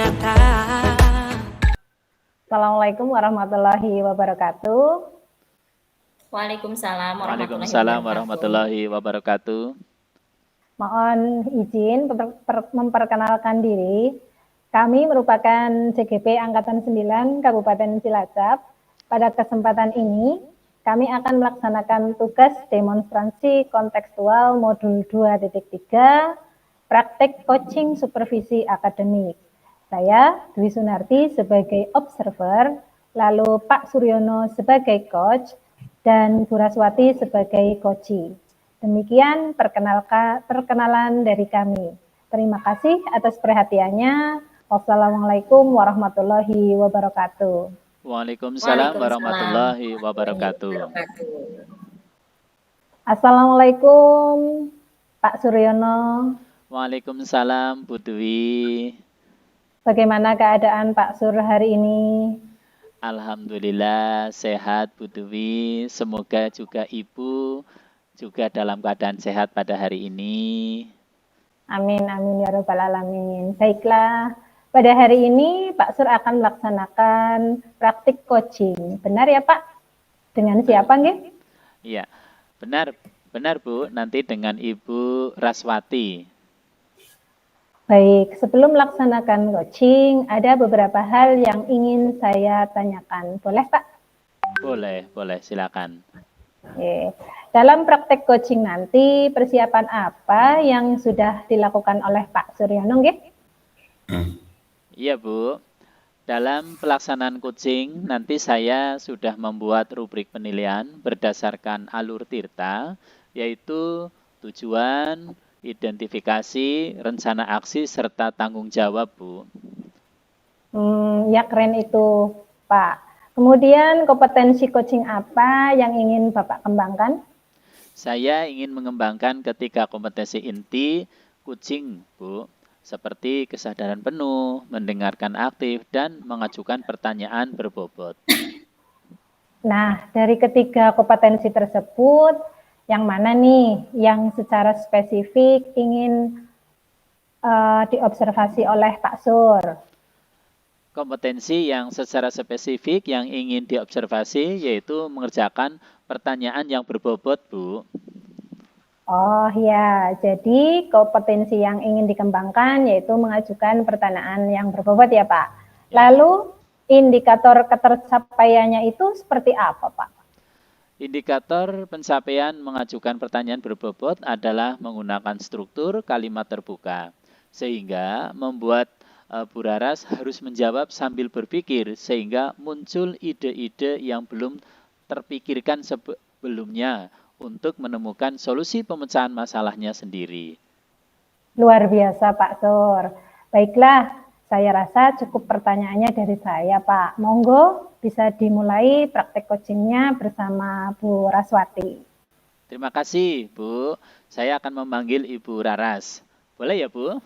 nyata. Assalamualaikum warahmatullahi wabarakatuh. Waalaikumsalam warahmatullahi wabarakatuh. Mohon izin memperkenalkan diri. Kami merupakan CGP Angkatan 9 Kabupaten Cilacap. Pada kesempatan ini, kami akan melaksanakan tugas demonstrasi kontekstual modul 2.3 praktek coaching supervisi akademik. Saya, Dwi Sunarti, sebagai observer, lalu Pak Suryono sebagai coach, dan Bu Raswati sebagai coachee. Demikian perkenalan dari kami. Terima kasih atas perhatiannya. Wassalamualaikum warahmatullahi wabarakatuh. Waalaikumsalam warahmatullahi wabarakatuh. Assalamualaikum Pak Suryono. Waalaikumsalam Bu Dwi. Bagaimana keadaan Pak Sur hari ini? Alhamdulillah sehat Bu Dwi. Semoga juga Ibu juga dalam keadaan sehat pada hari ini. Amin, amin ya rabbal alamin. Baiklah, pada hari ini Pak Sur akan melaksanakan praktik coaching. Benar ya Pak? Dengan siapa nggih? Iya, benar Bu. Nanti dengan Ibu Raswati. Baik, sebelum melaksanakan coaching, ada beberapa hal yang ingin saya tanyakan. Boleh Pak? Boleh, silakan. Oke. Dalam praktek coaching nanti, persiapan apa yang sudah dilakukan oleh Pak Suryono nggih? Iya Bu, dalam pelaksanaan coaching nanti saya sudah membuat rubrik penilaian berdasarkan alur tirta, yaitu tujuan, identifikasi, rencana aksi, serta tanggung jawab Bu. Ya keren itu Pak. Kemudian kompetensi coaching apa yang ingin Bapak kembangkan? Saya ingin mengembangkan ketiga kompetensi inti coaching Bu, seperti kesadaran penuh, mendengarkan aktif, dan mengajukan pertanyaan berbobot. Nah, dari ketiga kompetensi tersebut, yang mana nih yang secara spesifik ingin diobservasi oleh Pak Sur? Kompetensi yang secara spesifik yang ingin diobservasi yaitu mengerjakan pertanyaan yang berbobot, Bu. Oh ya, jadi kompetensi yang ingin dikembangkan yaitu mengajukan pertanyaan yang berbobot ya Pak. Ya. Lalu indikator ketercapaiannya itu seperti apa Pak? Indikator pencapaian mengajukan pertanyaan berbobot adalah menggunakan struktur kalimat terbuka, sehingga membuat Bu Raras harus menjawab sambil berpikir, sehingga muncul ide-ide yang belum terpikirkan sebelumnya untuk menemukan solusi pemecahan masalahnya sendiri. Luar biasa Pak Sur. Baiklah, saya rasa cukup pertanyaannya dari saya Pak. Monggo bisa dimulai praktek coachingnya bersama Bu Raswati. Terima kasih Bu. Saya akan memanggil Ibu Raras. Boleh ya Bu?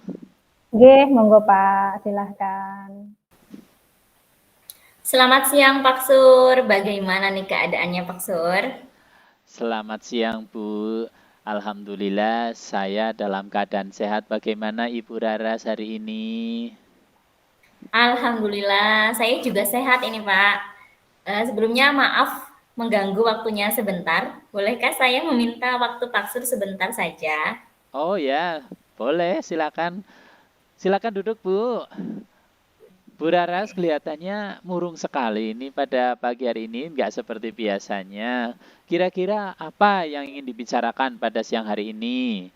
Oke, monggo Pak. Silahkan. Selamat siang Pak Sur. Bagaimana nih keadaannya Pak Sur? Selamat siang Bu. Alhamdulillah saya dalam keadaan sehat. Bagaimana Ibu Raras hari ini? Alhamdulillah, saya juga sehat ini Pak. Sebelumnya maaf mengganggu waktunya sebentar. Bolehkah saya meminta waktu Pak Sur sebentar saja? Oh ya, boleh, silakan. Silakan duduk Bu. Bu Raras kelihatannya murung sekali ini pada pagi hari ini, nggak seperti biasanya. Kira-kira apa yang ingin dibicarakan pada siang hari ini?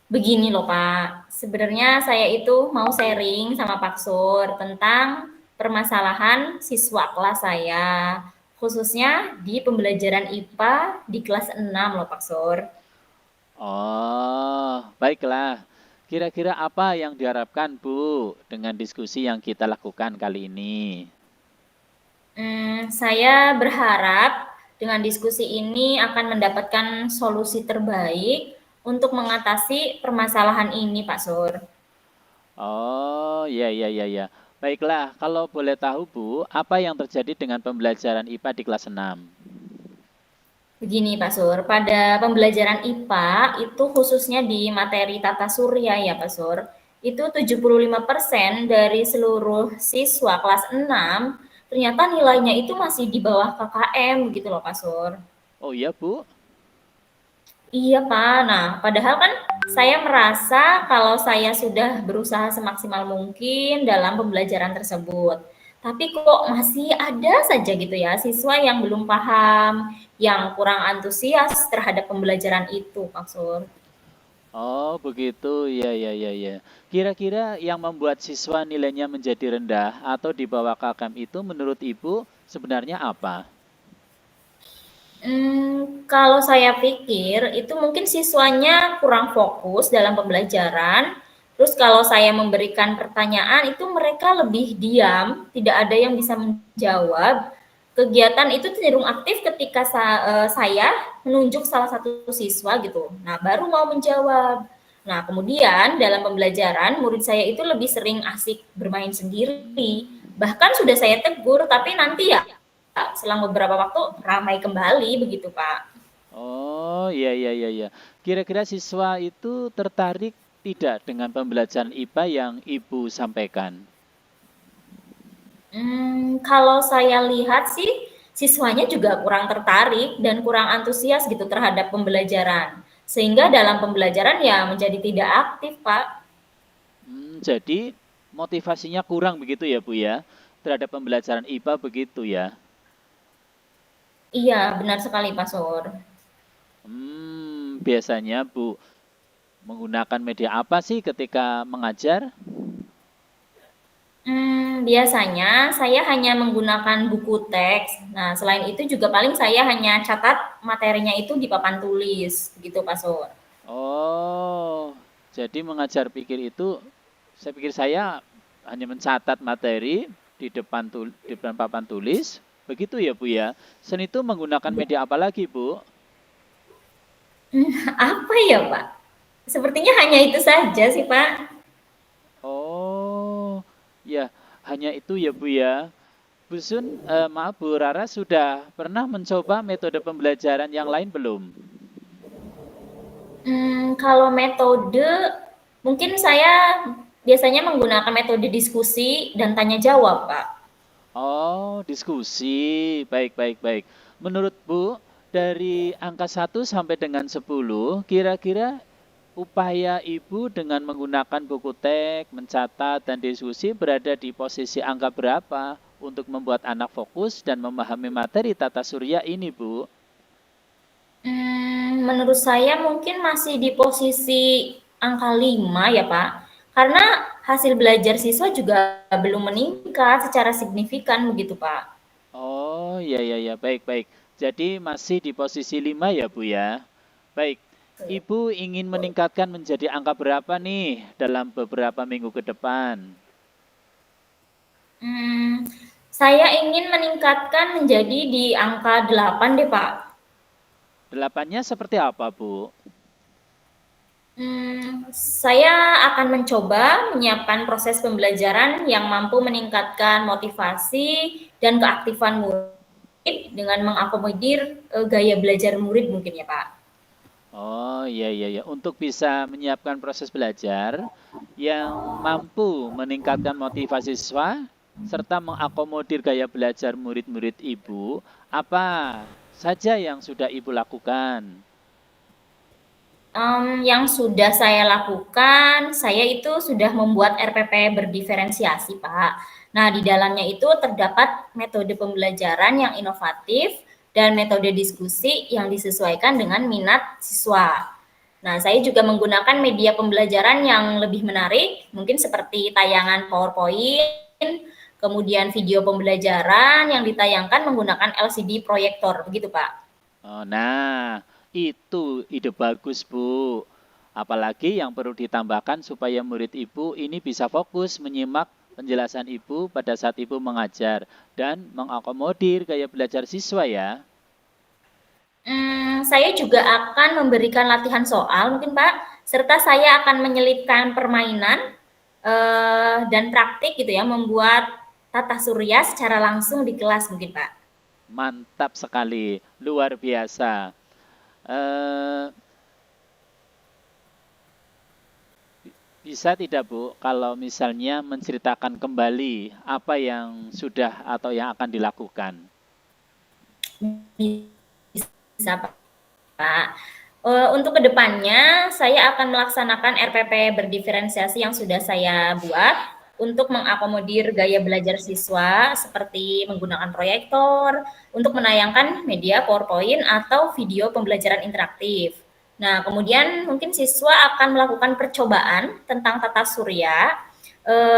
Begini loh Pak, sebenarnya saya itu mau sharing sama Pak Sur tentang permasalahan siswa kelas saya, khususnya di pembelajaran IPA di kelas 6 loh Pak Sur. Oh, baiklah. Kira-kira apa yang diharapkan Bu dengan diskusi yang kita lakukan kali ini? Saya berharap dengan diskusi ini akan mendapatkan solusi terbaik untuk mengatasi permasalahan ini, Pak Sur. Oh, iya. Baiklah, kalau boleh tahu Bu, apa yang terjadi dengan pembelajaran IPA di kelas 6? Begini Pak Sur, pada pembelajaran IPA itu khususnya di materi tata surya ya Pak Sur, itu 75% dari seluruh siswa kelas 6 ternyata nilainya itu masih di bawah KKM gitu loh, Pak Sur. Oh iya, Bu? Iya, Pak. Nah, padahal kan saya merasa kalau saya sudah berusaha semaksimal mungkin dalam pembelajaran tersebut. Tapi kok masih ada saja gitu ya siswa yang belum paham, yang kurang antusias terhadap pembelajaran itu, Pak Sur. Oh, begitu. Iya, iya, iya, iya. Kira-kira yang membuat siswa nilainya menjadi rendah atau di bawah KKM itu menurut Ibu sebenarnya apa? Kalau saya pikir itu mungkin siswanya kurang fokus dalam pembelajaran, terus kalau saya memberikan pertanyaan itu mereka lebih diam, tidak ada yang bisa menjawab. Kegiatan itu cenderung aktif ketika saya menunjuk salah satu siswa gitu. Nah, baru mau menjawab. Nah, kemudian dalam pembelajaran murid saya itu lebih sering asik bermain sendiri. Hmm. Bahkan sudah saya tegur, tapi nanti ya selang beberapa waktu ramai kembali begitu, Pak. Oh, iya, iya, iya, iya. Kira-kira siswa itu tertarik tidak dengan pembelajaran IPA yang Ibu sampaikan? Kalau saya lihat sih siswanya juga kurang tertarik dan kurang antusias gitu terhadap pembelajaran. Sehingga dalam pembelajaran ya menjadi tidak aktif, Pak. Jadi motivasinya kurang begitu ya, Bu ya, terhadap pembelajaran IPA begitu ya? Iya, benar sekali, Pak Sur. Biasanya Bu menggunakan media apa sih ketika mengajar? Biasanya saya hanya menggunakan buku teks. Nah, selain itu juga paling saya hanya catat materinya itu di papan tulis, begitu, Pak Sur. Oh, jadi mengajar pikir itu, saya pikir saya hanya mencatat materi di depan papan tulis, begitu ya Bu ya. Seni itu menggunakan media apa lagi Bu? Apa ya, Pak? Sepertinya hanya itu saja sih, Pak. Oh, ya hanya itu ya Bu ya. Bu Sun, maaf Bu Rara sudah pernah mencoba metode pembelajaran yang lain belum? Kalau metode, mungkin saya biasanya menggunakan metode diskusi dan tanya jawab, Pak. Oh, diskusi. Baik, baik, baik. Menurut Bu, dari angka 1 sampai dengan 10, kira-kira upaya Ibu dengan menggunakan buku teks, mencatat, dan diskusi berada di posisi angka berapa untuk membuat anak fokus dan memahami materi tata surya ini, Bu? Menurut saya mungkin masih di posisi angka 5 ya, Pak. Karena hasil belajar siswa juga belum meningkat secara signifikan begitu, Pak. Oh, iya, iya, iya. Baik, baik. Jadi masih di posisi 5 ya, Bu ya? Baik. Ibu ingin meningkatkan menjadi angka berapa nih dalam beberapa minggu ke depan? Hmm, saya ingin meningkatkan menjadi di angka 8 deh, Pak. Delapannya seperti apa, Bu? Saya akan mencoba menyiapkan proses pembelajaran yang mampu meningkatkan motivasi dan keaktifan murid dengan mengakomodir gaya belajar murid mungkin ya, Pak. Oh, iya, iya, iya. Untuk bisa menyiapkan proses belajar yang mampu meningkatkan motivasi siswa serta mengakomodir gaya belajar murid-murid Ibu, apa saja yang sudah Ibu lakukan? Yang sudah saya lakukan, saya itu sudah membuat RPP berdiferensiasi, Pak. Nah, di dalamnya itu terdapat metode pembelajaran yang inovatif dan metode diskusi yang disesuaikan dengan minat siswa. Nah, saya juga menggunakan media pembelajaran yang lebih menarik, mungkin seperti tayangan PowerPoint, kemudian video pembelajaran yang ditayangkan menggunakan LCD proyektor, begitu, Pak. Oh, nah, itu ide bagus, Bu. Apalagi yang perlu ditambahkan supaya murid Ibu ini bisa fokus menyimak penjelasan Ibu pada saat Ibu mengajar dan mengakomodir gaya belajar siswa ya. Saya juga akan memberikan latihan soal mungkin, Pak, serta saya akan menyelipkan permainan dan praktik gitu ya, membuat tata surya secara langsung di kelas mungkin, Pak. Mantap sekali, luar biasa. Eh, Bisa tidak Bu, kalau misalnya menceritakan kembali apa yang sudah atau yang akan dilakukan? Bisa Pak. Untuk kedepannya, saya akan melaksanakan RPP berdiferensiasi yang sudah saya buat untuk mengakomodir gaya belajar siswa seperti menggunakan proyektor untuk menayangkan media PowerPoint atau video pembelajaran interaktif. Nah, kemudian mungkin siswa akan melakukan percobaan tentang tata surya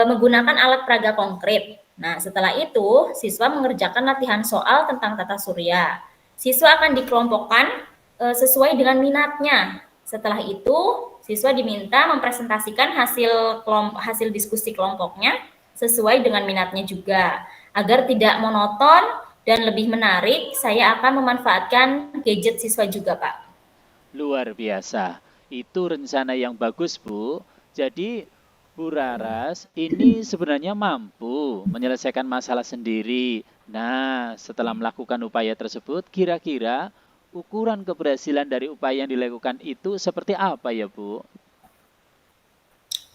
menggunakan alat peraga konkret. Nah, setelah itu, siswa mengerjakan latihan soal tentang tata surya. Siswa akan dikelompokkan sesuai dengan minatnya. Setelah itu, siswa diminta mempresentasikan hasil diskusi kelompoknya sesuai dengan minatnya juga. Agar tidak monoton dan lebih menarik, saya akan memanfaatkan gadget siswa juga, Pak. Luar biasa. Itu rencana yang bagus, Bu. Jadi, Bu Raras ini sebenarnya mampu menyelesaikan masalah sendiri. Nah, setelah melakukan upaya tersebut, kira-kira ukuran keberhasilan dari upaya yang dilakukan itu seperti apa ya, Bu?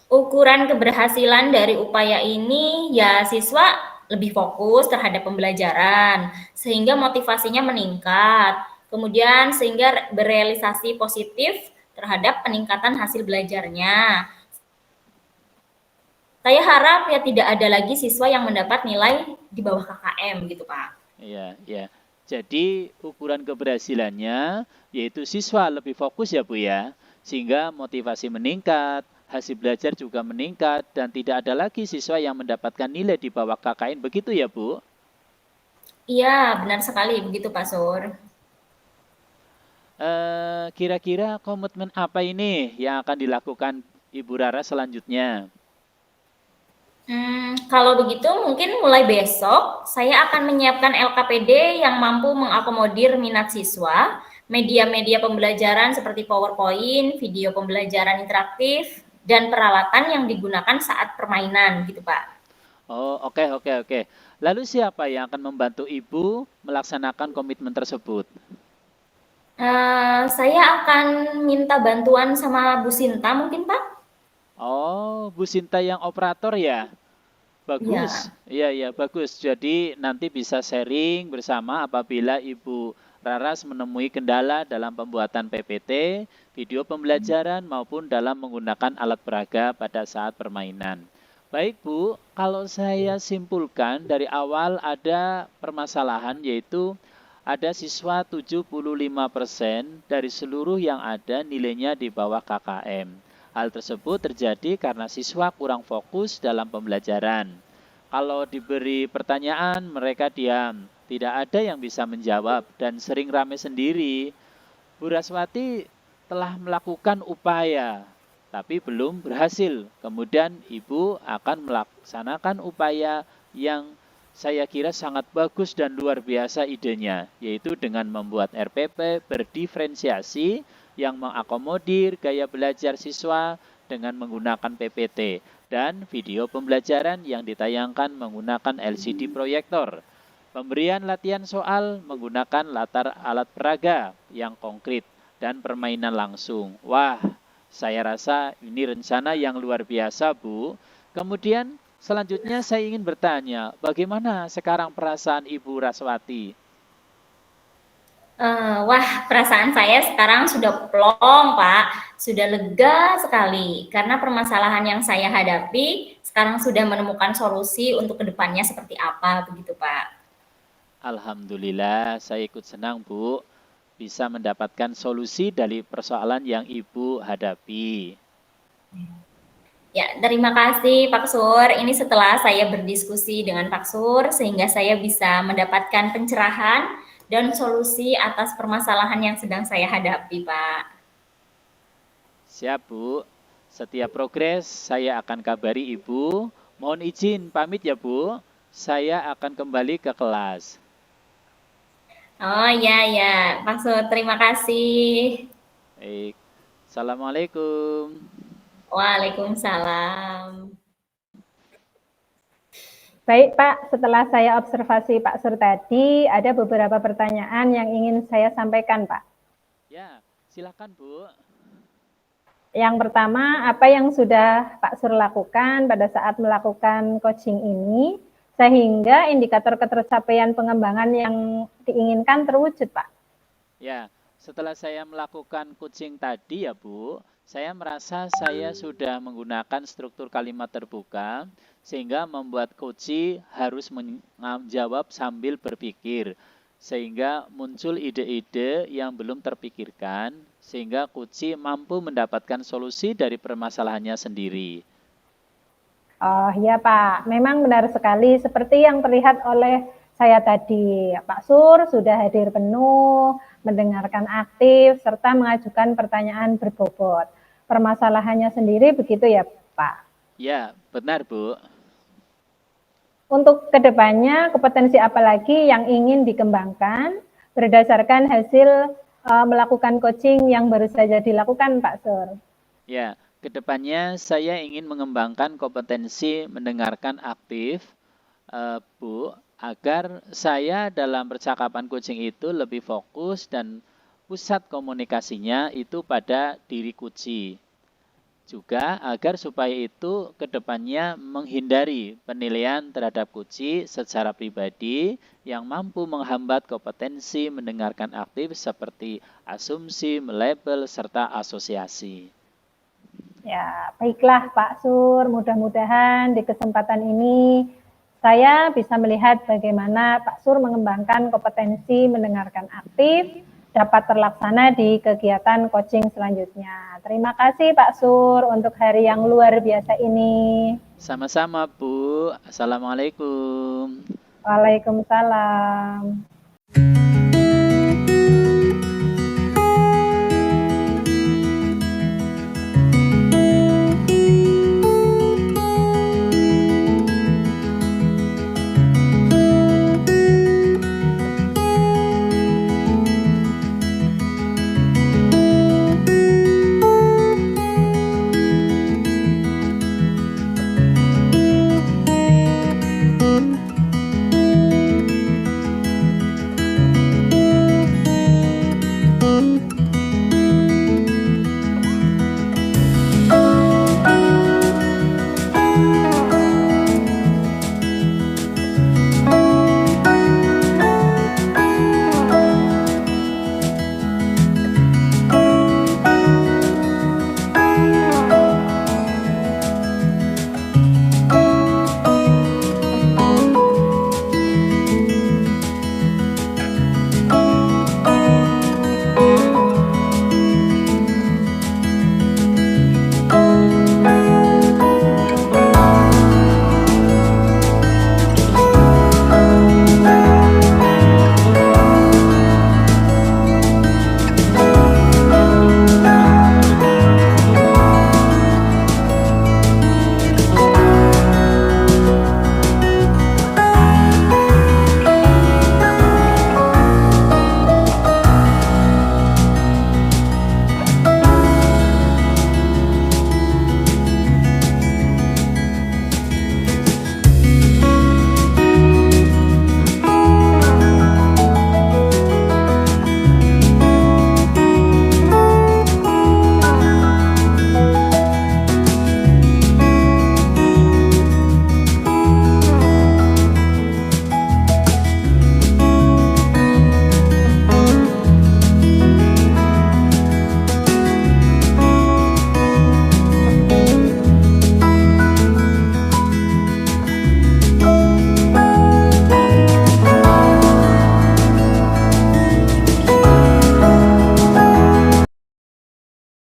Ukuran keberhasilan dari upaya ini ya siswa lebih fokus terhadap pembelajaran sehingga motivasinya meningkat. Kemudian sehingga berealisasi positif terhadap peningkatan hasil belajarnya. Saya harap ya tidak ada lagi siswa yang mendapat nilai di bawah KKM gitu, Pak. Iya, ya. Jadi ukuran keberhasilannya yaitu siswa lebih fokus ya Bu ya, sehingga motivasi meningkat, hasil belajar juga meningkat, dan tidak ada lagi siswa yang mendapatkan nilai di bawah KKN, begitu ya Bu? Iya, benar sekali begitu Pak Sur. Kira-kira komitmen apa ini yang akan dilakukan Ibu Rara selanjutnya? Kalau begitu mungkin mulai besok saya akan menyiapkan LKPD yang mampu mengakomodir minat siswa, media-media pembelajaran seperti PowerPoint, video pembelajaran interaktif, dan peralatan yang digunakan saat permainan gitu Pak. Oh, oke, oke, oke. Lalu siapa yang akan membantu Ibu melaksanakan komitmen tersebut? Saya akan minta bantuan sama Bu Sinta mungkin Pak? Oh, Bu Sinta yang operator ya? Bagus, Iya. iya iya bagus. Jadi nanti bisa sharing bersama apabila Ibu Raras menemui kendala dalam pembuatan PPT, video pembelajaran maupun dalam menggunakan alat peraga pada saat permainan. Baik Bu, kalau saya simpulkan dari awal ada permasalahan yaitu ada siswa 75% dari seluruh yang ada nilainya di bawah KKM. Hal tersebut terjadi karena siswa kurang fokus dalam pembelajaran. Kalau diberi pertanyaan, mereka diam. Tidak ada yang bisa menjawab dan sering rame sendiri. Bu Raswati telah melakukan upaya, tapi belum berhasil. Kemudian Ibu akan melaksanakan upaya yang saya kira sangat bagus dan luar biasa idenya, yaitu dengan membuat RPP berdiferensiasi yang mengakomodir gaya belajar siswa dengan menggunakan PPT dan video pembelajaran yang ditayangkan menggunakan LCD proyektor. Pemberian latihan soal menggunakan latar alat peraga yang konkret dan permainan langsung. Wah, saya rasa ini rencana yang luar biasa, Bu. Kemudian selanjutnya saya ingin bertanya, bagaimana sekarang perasaan Ibu Raswati? Wah, perasaan saya sekarang sudah plong, Pak. Sudah lega sekali karena permasalahan yang saya hadapi sekarang sudah menemukan solusi untuk kedepannya seperti apa, begitu, Pak. Alhamdulillah, saya ikut senang, Bu, bisa mendapatkan solusi dari persoalan yang Ibu hadapi. Ya, terima kasih Pak Sur. Ini setelah saya berdiskusi dengan Pak Sur sehingga saya bisa mendapatkan pencerahan dan solusi atas permasalahan yang sedang saya hadapi, Pak. Siap, Bu. Setiap progres saya akan kabari Ibu. Mohon izin pamit ya, Bu. Saya akan kembali ke kelas. Oh iya ya, Pak Sur, terima kasih. Baik. Assalamualaikum. Waalaikumsalam. Baik Pak, setelah saya observasi Pak Sur tadi, ada beberapa pertanyaan yang ingin saya sampaikan Pak. Ya, silakan Bu. Yang pertama, apa yang sudah Pak Sur lakukan pada saat melakukan coaching ini, sehingga indikator ketercapaian pengembangan yang diinginkan terwujud, Pak? Ya, setelah saya melakukan coaching tadi ya Bu, saya merasa saya sudah menggunakan struktur kalimat terbuka sehingga membuat coach harus menjawab sambil berpikir. Sehingga muncul ide-ide yang belum terpikirkan sehingga coach mampu mendapatkan solusi dari permasalahannya sendiri. Oh iya Pak, memang benar sekali seperti yang terlihat oleh saya tadi. Pak Sur sudah hadir penuh, mendengarkan aktif, serta mengajukan pertanyaan berbobot. Permasalahannya sendiri begitu ya Pak? Ya, benar Bu. Untuk kedepannya, kompetensi apa lagi yang ingin dikembangkan berdasarkan hasil melakukan coaching yang baru saja dilakukan Pak Sur? Ya, kedepannya saya ingin mengembangkan kompetensi mendengarkan aktif, Bu, agar saya dalam percakapan coaching itu lebih fokus dan pusat komunikasinya itu pada diri coach. Juga agar supaya itu kedepannya menghindari penilaian terhadap coach secara pribadi yang mampu menghambat kompetensi mendengarkan aktif seperti asumsi, melabel, serta asosiasi. Ya, baiklah Pak Sur, mudah-mudahan di kesempatan ini saya bisa melihat bagaimana Pak Sur mengembangkan kompetensi mendengarkan aktif dapat terlaksana di kegiatan coaching selanjutnya. Terima kasih Pak Sur untuk hari yang luar biasa ini. Sama-sama Bu, Assalamualaikum. Waalaikumsalam.